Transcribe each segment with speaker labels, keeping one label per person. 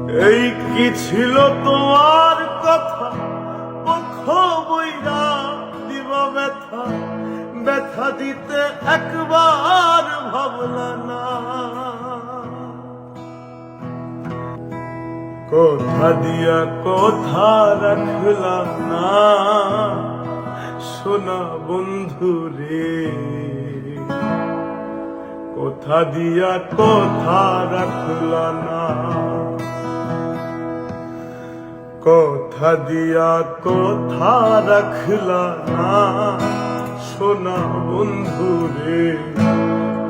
Speaker 1: এই কি ছিল তোমার কথা, পক্ষ বইরা দিবা ব্যথা, ব্যথা দিতে একবার ভাবলা না। কথা দিয়া কথা রাখলা না, সোনা বন্ধু রে। কথা দিয়া কথা রাখলা না, কথা দিয়া কথা রাখলা না, সোনা বন্ধু রে।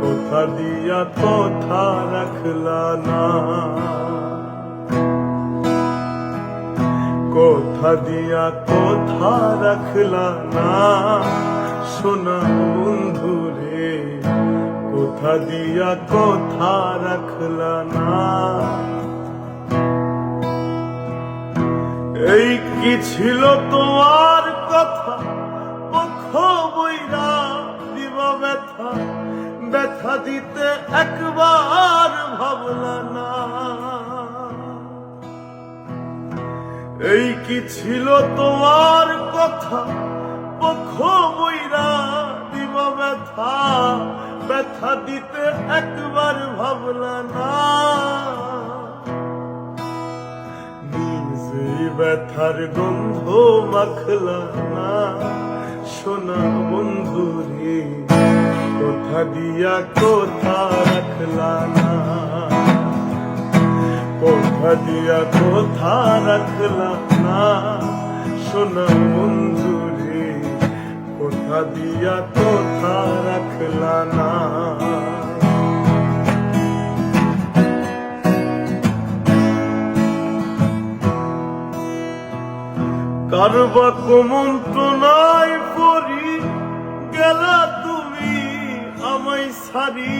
Speaker 1: কথা দিয়া কথা রাখলা না, কথা দিয়া কথা রাখলা না, সোনা বন্ধু রে। কথা দিয়া কথা রাখলা না। এই কি ছিল তোমার কথা, পক্ষ বইরা দিবা ব্যথা, ব্যথা দিতে একবার ভাবলা না। এই কি ছিল তোমার কথা, পক্ষ বইরা দিবা ব্যথা, ব্যথা দিতে একবার ভাবলা না। ব্যথার গন্ধ মাখলা না, সোনা বন্ধু রে। কথা দিয়া কথা রাখলা না, কথা দিয়া কথা রাখলা না, সোনা বন্ধু রে। কথা দিয়া কথা রাখলা না। কারবা কুমন্ত্রণায় পড়ি গেলা তুমি আমায় সারি,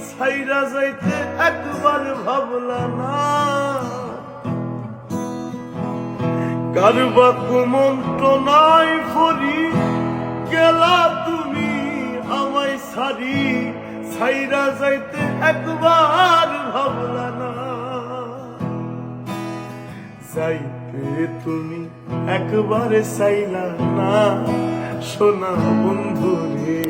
Speaker 1: ছাইরা যাইতে একবার ভাবলা না। কারবা কুমন্ত্রণায় পড়ি গেলা তুমি আমায় সারি, ছাইরা যাইতে একবার ভাবলা না। যাইতে তুমি একবারে চাইলা না, সোনা বন্ধু রে।